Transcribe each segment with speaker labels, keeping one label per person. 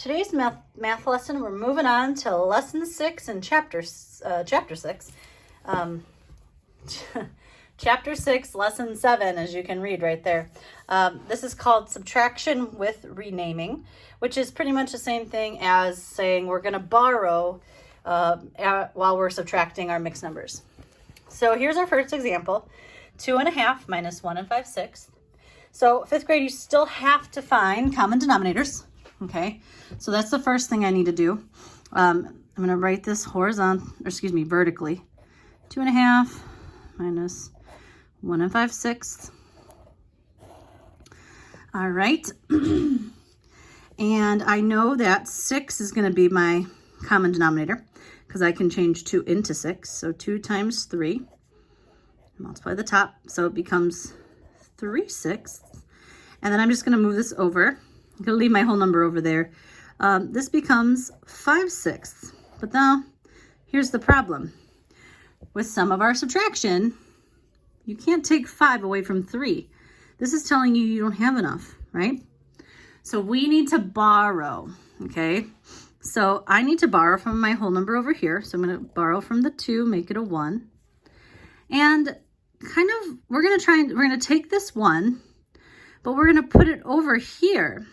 Speaker 1: today's math lesson, we're moving on to lesson 6 and chapter 6. Chapter 6, lesson 7, as you can read right there. This is called subtraction with renaming, which is pretty much the same thing as saying we're going to borrow while we're subtracting our mixed numbers. So here's our first example, 2.5 minus 1 5/6. So 5th grade, you still have to find common denominators. Okay, so that's the first thing I need to do. I'm going to write this vertically. 2.5 minus 1 5/6. All right. And I know that 6 is going to be my common denominator because I can change 2 into 6. So 2 times 3, multiply the top, so it becomes 3/6. And then I'm just going to move this over. I'm going to leave my whole number over there. This becomes 5/6. But now, here's the problem. With some of our subtraction, you can't take 5 away from 3. This is telling you don't have enough, right? So we need to borrow, okay? So I need to borrow from my whole number over here. So I'm going to borrow from the 2, make it a 1. And we're going to take this 1, but we're going to put it over here.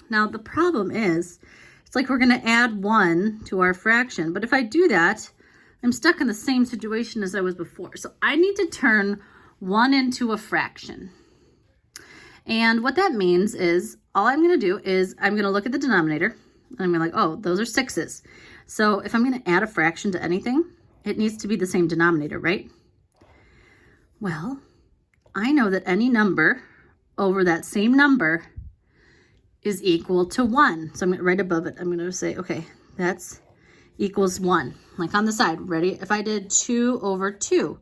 Speaker 1: Now the problem is, it's like we're going to add 1 to our fraction. But if I do that, I'm stuck in the same situation as I was before. So I need to turn 1 into a fraction. And what that means is, all I'm going to do is I'm going to look at the denominator. And I'm going to oh, those are 6s. So if I'm going to add a fraction to anything, it needs to be the same denominator, right? Well, I know that any number over that same number is equal to 1. So I'm going to right above it, I'm going to say, okay, that's equals 1. Like on the side, ready? If I did 2 over 2,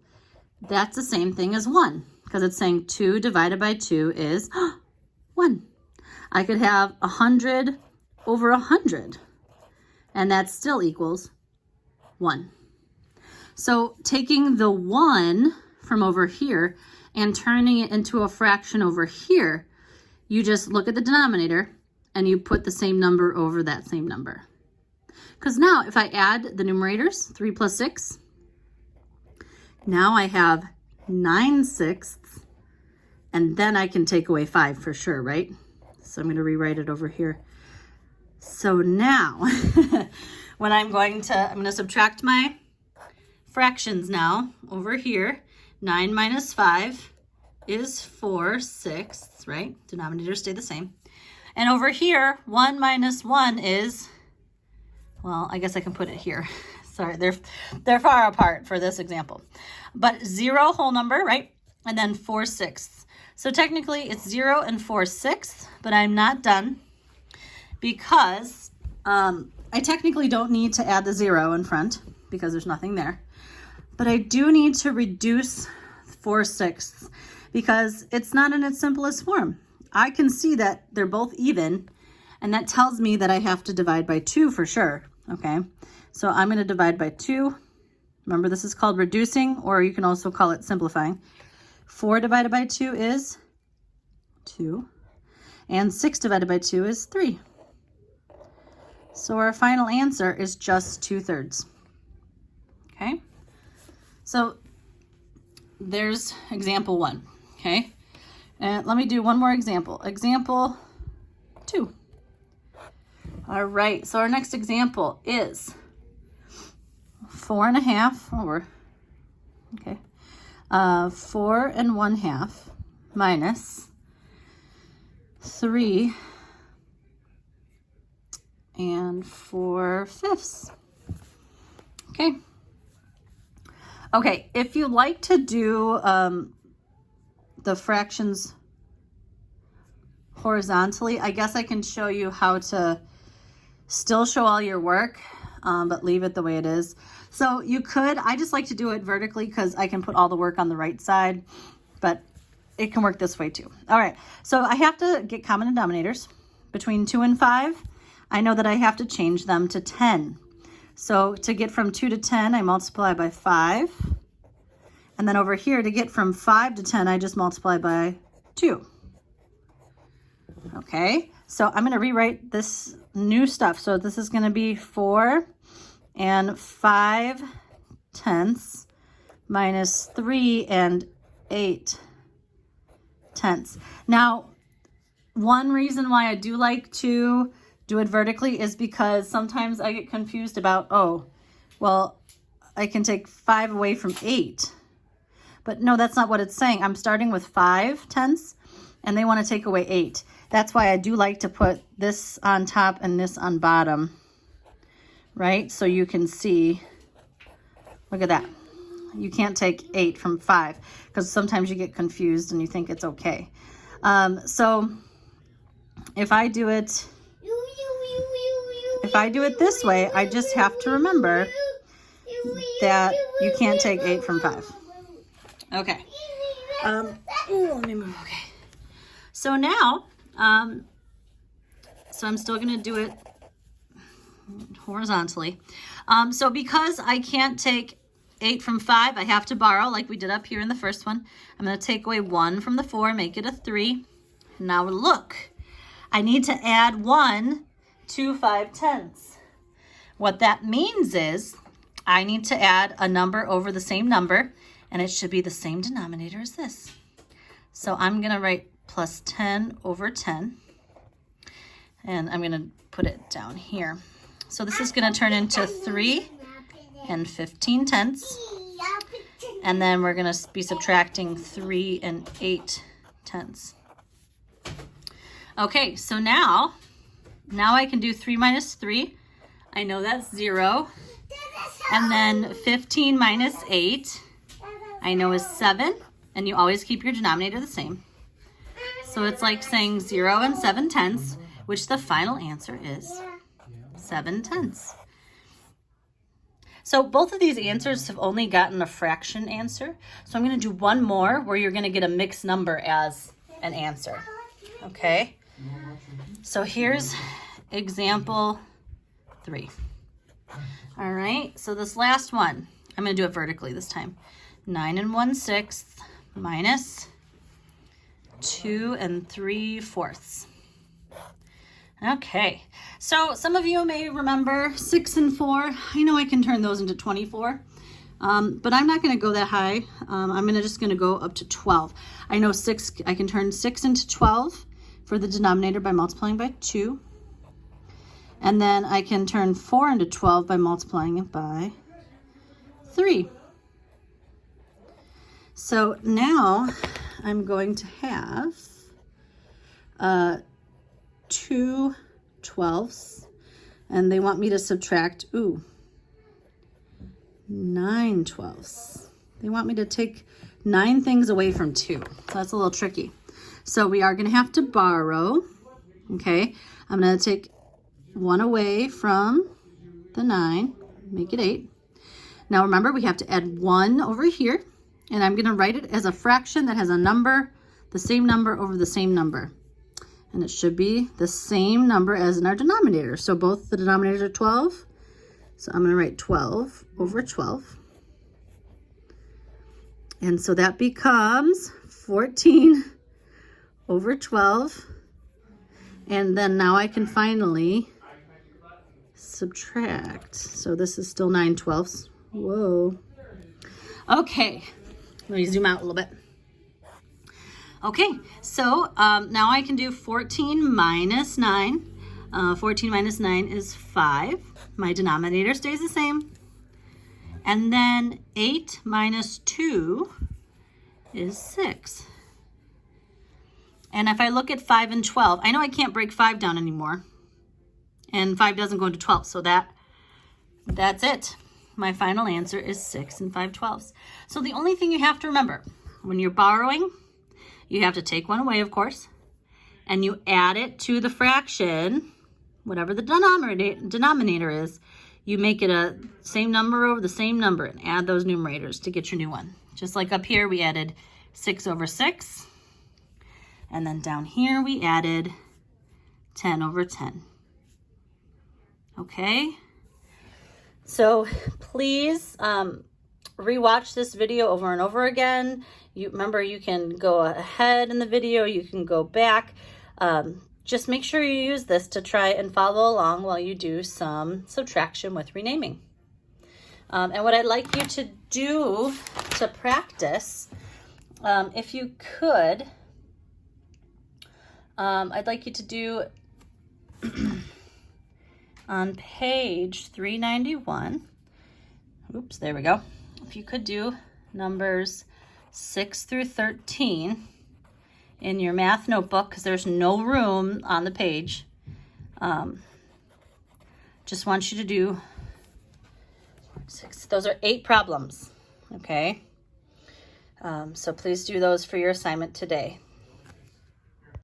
Speaker 1: that's the same thing as 1 because it's saying 2 divided by 2 is 1. I could have 100 over 100, and that still equals 1. So taking the 1 from over here and turning it into a fraction over here, you just look at the denominator and you put the same number over that same number. Because now if I add the numerators, 3 plus 6, now I have 9/6, and then I can take away 5 for sure, right? So I'm going to rewrite it over here. So now when I'm going to subtract my fractions now over here. 9 minus 5 is 4/6, right? Denominators stay the same. And over here, 1 minus 1 is, well, I guess I can put it here. Sorry, they're far apart for this example. But 0 whole number, right? And then 4/6. So technically it's 0 and 4/6, but I'm not done because I technically don't need to add the 0 in front because there's nothing there. But I do need to reduce 4/6 because it's not in its simplest form. I can see that they're both even, and that tells me that I have to divide by 2 for sure, okay? So I'm going to divide by 2. Remember, this is called reducing, or you can also call it simplifying. 4 divided by 2 is 2, and 6 divided by 2 is 3. So our final answer is just 2/3, okay? So there's example 1, okay? And let me do one more example. Example 2. All right, so our next example is 4.5 over, okay, 4 1/2 minus 3 4/5. Okay. Okay, if you like to do the fractions horizontally, I guess I can show you how to still show all your work, but leave it the way it is. So you could, I just like to do it vertically because I can put all the work on the right side, but it can work this way too. All right, so I have to get common denominators. Between 2 and 5, I know that I have to change them to 10. So to get from 2 to 10, I multiply by 5. And then over here, to get from 5 to 10, I just multiply by 2. Okay, So I'm going to rewrite this new stuff. So this is going to be 4 and 5/10 minus 3 and 8/10. Now, one reason why I do like to do it vertically is because sometimes I get confused about, oh, well, I can take 5 away from 8. But no, that's not what it's saying. I'm starting with 5/10 and they want to take away 8. That's why I do like to put this on top and this on bottom, right? So you can see, look at that. You can't take 8 from 5 because sometimes you get confused and you think it's okay. So if I do it this way, I just have to remember that you can't take 8 from 5. Okay. Let me move. Okay. So now, so I'm still going to do it horizontally. So because I can't take 8 from 5, I have to borrow like we did up here in the first one. I'm going to take away 1 from the 4, make it a 3. Now look, I need to add 1 to 5/10. What that means is I need to add a number over the same number, and it should be the same denominator as this. So I'm going to write plus 10 over 10, and I'm going to put it down here. So this is going to turn into 3 and 15/10, and then we're going to be subtracting 3 and 8/10. Okay, so now I can do 3 minus 3. I know that's 0. And then 15 minus 8, I know is 7. And you always keep your denominator the same. So it's like saying 0 and 7/10, which the final answer is 7/10. So both of these answers have only gotten a fraction answer. So I'm going to do one more where you're going to get a mixed number as an answer. Okay? So here's example 3. All right, so this last one, I'm going to do it vertically this time. 9 1/6 minus 2 3/4. Okay, so some of you may remember 6 and 4. I know I can turn those into 24, but I'm not going to go that high. I'm just going to go up to 12. I know 6. I can turn 6 into 12 for the denominator by multiplying by 2. And then I can turn 4 into 12 by multiplying it by 3. So now I'm going to have 2 12ths, and they want me to subtract, 9 12ths. They want me to take 9 things away from 2. So that's a little tricky. So we are going to have to borrow. Okay, I'm going to take 1 away from the 9, make it 8. Now remember, we have to add 1 over here, and I'm going to write it as a fraction that has a number, the same number over the same number. And it should be the same number as in our denominator. So both the denominators are 12. So I'm going to write 12 over 12. And so that becomes 14 over 12. And then now I can finally subtract. So this is still 9 12ths. Whoa. Okay, let me zoom out a little bit. Okay, so now I can do 14 minus 9. 14 minus 9 is 5. My denominator stays the same. And then 8 minus 2 is 6. And if I look at 5 and 12, I know I can't break 5 down anymore. And 5 doesn't go into 12, so that's it. My final answer is 6 and 5/12. So the only thing you have to remember, when you're borrowing, you have to take 1 away, of course, and you add it to the fraction, whatever the denominator is, you make it a same number over the same number and add those numerators to get your new one. Just like up here, we added 6 over 6. And then down here, we added 10 over 10. Okay? So please rewatch this video over and over again. Remember, you can go ahead in the video, you can go back. just make sure you use this to try and follow along while you do some subtraction with renaming. And what I'd like you to do to practice, if you could, I'd like you to do on page 391, oops, there we go. If you could do numbers 6 through 13 in your math notebook, because there's no room on the page. Just want you to do 6. Those are 8 problems, okay? So please do those for your assignment today.